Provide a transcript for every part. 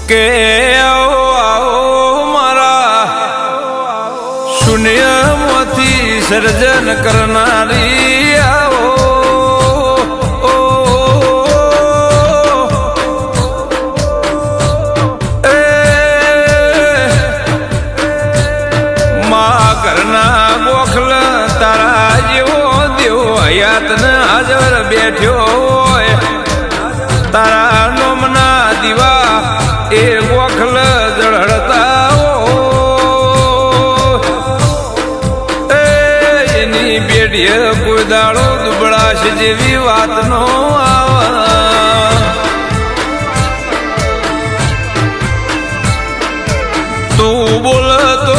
કે આવો આવો મારા શૂન્યમાંથી સર્જન કરનારી આવો ઘરના ગોખલ તારા જેવો દેવો હયાતને હાજર બેઠ્યો હોય તારા નોમના દીવા એ ગોખલ જળહળતા એની બેડીએ કોઈ દાડો દુબળાશ જેવી વાત નો આવે તું બોલતો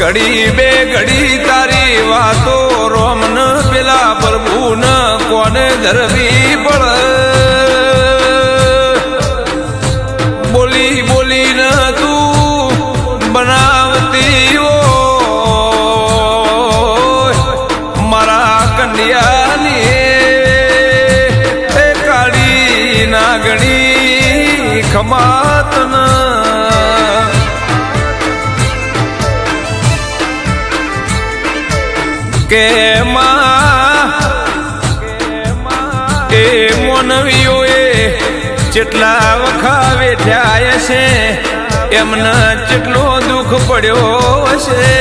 ઘડી બે ઘડી તારી વાતો રોમન પેલા પ્રભુ ન કોને ધરવી પડે બોલી બોલી ન તું બનાવતી હો મારા કંડિયાની એ કાળી નાગણી ખમાતન કે એ મોનવીઓએ જેટલા વખા વેઠ્યા હશે એમને જેટલો દુઃખ પડ્યો હશે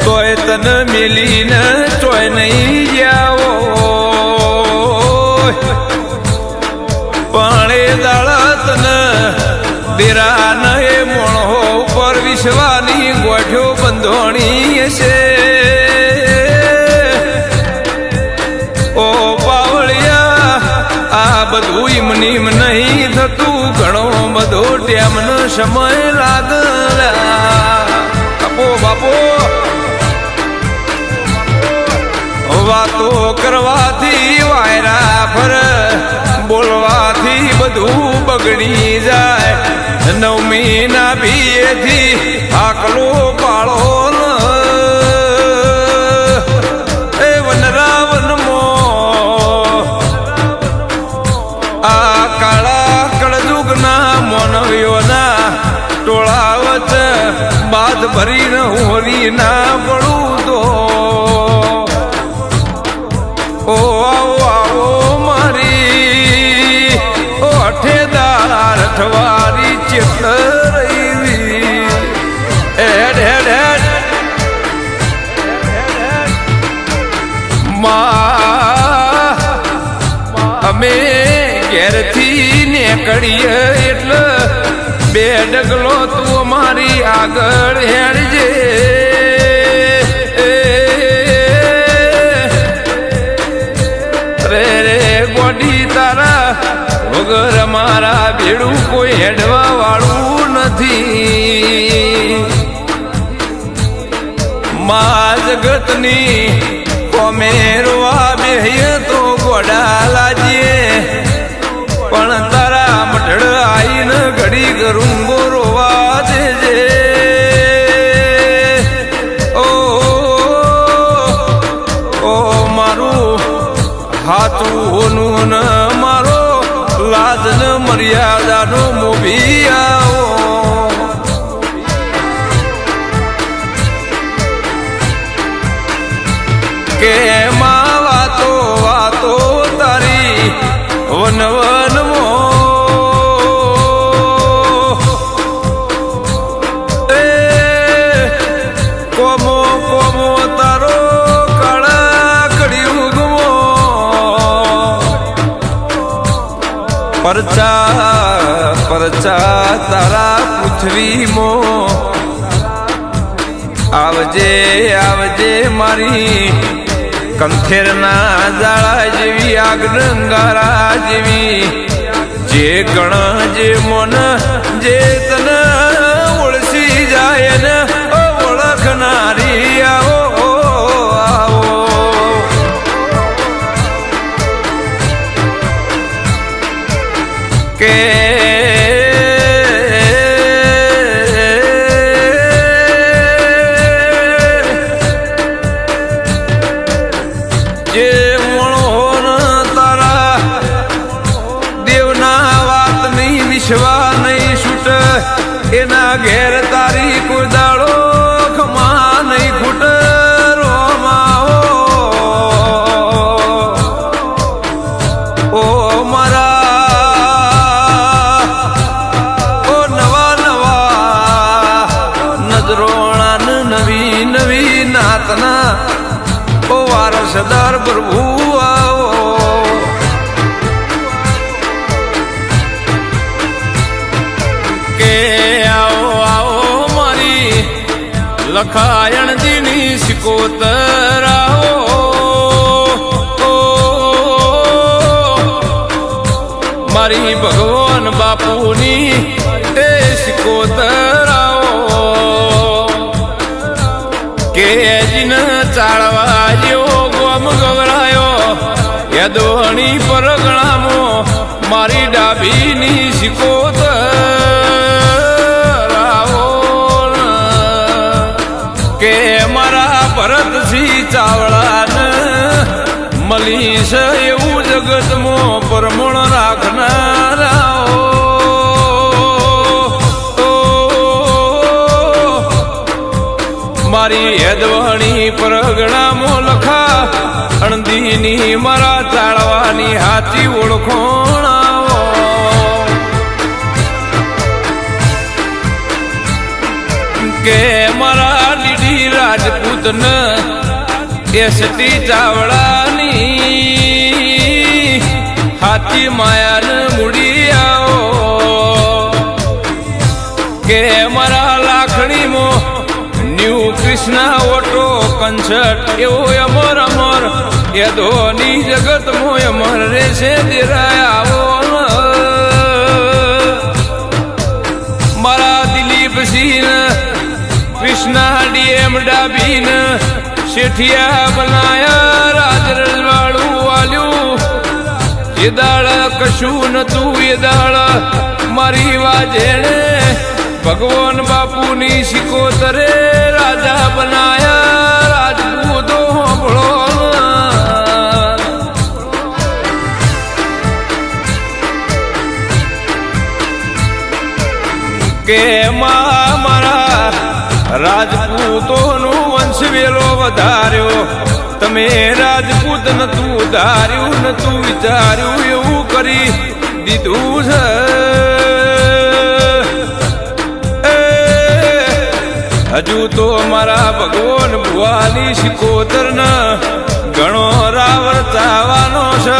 તોય તને મિલીને ચોય નહીં જાઓ પણ એ દાડા તને દેરા ન એ મોણો ઉપર વિશ્વાની ગોઠ્યો બંધોણી હશે ઓ બાવળિયા આ બધું ઇમનીમ નહીં થતું ઘણો બધો ટેમનો સમય લાગલા બાપો બાપો વાતો કરવાથી વાયરા ફર બોલવાથી બધું બગડી જાય નવમી ના ભીએથી આકલો પાળો એ વનરાવનમો આ કાળા કળજુગના મોનવીઓના ટોળા વચ્ચે બાદ ભરીને હોરી ના પડું તો ઓ આવો આવો મારી ઓ અઠેદાર અઠવારી ચેતલ રહી હેડ હેડ હેડ અમે ઘેરથી નીકળીએ એટલે બે ડગલો તું અમારી આગળ હેડજે રે રે ગોડી તારા વગર અમારા ભેડું કોઈ હેડવા વાળું નથી મા જગતની કોમેરવા બેહીએ તો ગોડા લાજીએ પણ તારા મઢડ આઈને ઘડી ગરુંગો રોવા દેજે ઓ મારું હાથું ન મારો લાજ ન મર્યાદાનો મોભી આવો કે માં વાતો વાતો તારી વન વનમો એ કોમો કોમો તારો કાળા કળિયુગમો પરચા પરચા તારા પૃથ્વીમો આવજે આવજે મારી કંથેરના જાળા જેવી આગનંગારા જેવી જે ગણ જે મન જે તને ઓળસી જાય ને ઓળખનારી આવો આવો કે જે મણો તારા ના ઘેર તારી કોઈ દાડો ખમા નહીં ખૂટ રોમાઓ ઓ મારા ઓ નવા નવા નજરોણાન નવી નવી નાતના ઓ વારસદાર પ્રભુ આવો કે આવો આવો મારી લખાયણ દીની સિકોતર આવો મારી ભગવાન બાપુની એ સિકોતર આવો કે જીન ચાળવા જેવો ગોમ ગવરાયો યદોણી પરગણામાં મારી ડાબીની સિકોતર કે મારા ભરતસિંહ ચાવડાને મળી છે એવું જગતમાં પરમણ રાખનારાઓ મારી યદવણી પરગણામાં લખા અણદીની મારા ચાળવાની હાચી ઓળખોણાઓ કે મારા લીડી રાજપૂતને એસટી ચાવડાની હાથી માયાને મૂડી આવો કે મારા લાખણીમાં ન્યૂ કૃષ્ણા ઓટો કન્સર્ટ એવો અમર અમર યદોની જગતમાં અમર રહેશે દેરાય આવો મારા દિલીપસિંહ કૃષ્ણા ડીએમ ડાબીન શેઠિયા બનાયા રાજ રજવાડું વાલ્યું એ દાળ કશું નતું એ દાળ મારી વાજેણે ભગવાન બાપુની સિકોતરે રાજા બનાયા રાજપૂતો હોંભળો કે મારા રાજપૂતોનું વંશ વેલો વધાર્યો તમે રાજપૂત નતું ધાર્યું નતું વિચાર્યું એવું કરી દીધું છે હજુ તો મારા ભગવાન ભુવાની સિકોતરને ઘણો રાવર ચાવાનો છે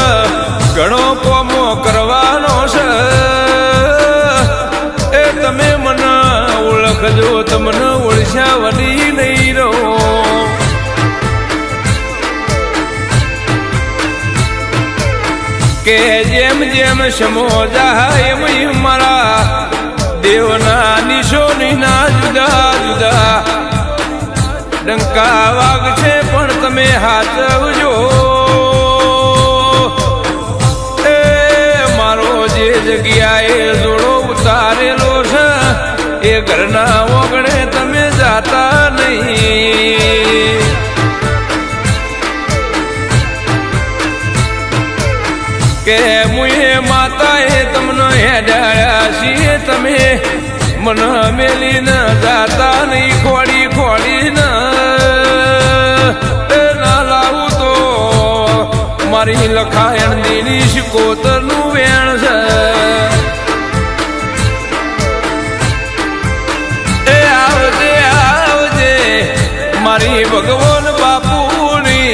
ઘણો કોમો કરવાનો છે એ તમે મને ઓળખજો તમને ઓળખ્યા વળી નહીં રહો કે જેમ જેમ સમો જાય એમ મારા દેવના નિશોનીના જુદા જુદા ડંકા વાગ છે પણ તમે હાચવજો એ મારો જે જગ્યાએ જોડો ઉતારેલો છે એ ઘરના ઓગણે તમે જાતા નહીં કે મુએ માતાએ તમને હેડાયા છીએ તમે મને મેલી ન જાતા નહીં ખોડી ખોડી ના લાવું તો મારી લખાયણ દીની સિકોતરનું વેણ છે એ આવજે આવજે મારી ભગવાન બાપુની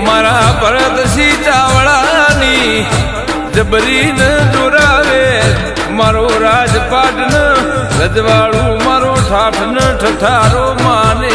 મારા ભરતસિંહ ચાવડાની જબરીને જોરાવે મારો રાજપાટ ને રજવાડું મારો ઠાઠ ને ઠઠારો માને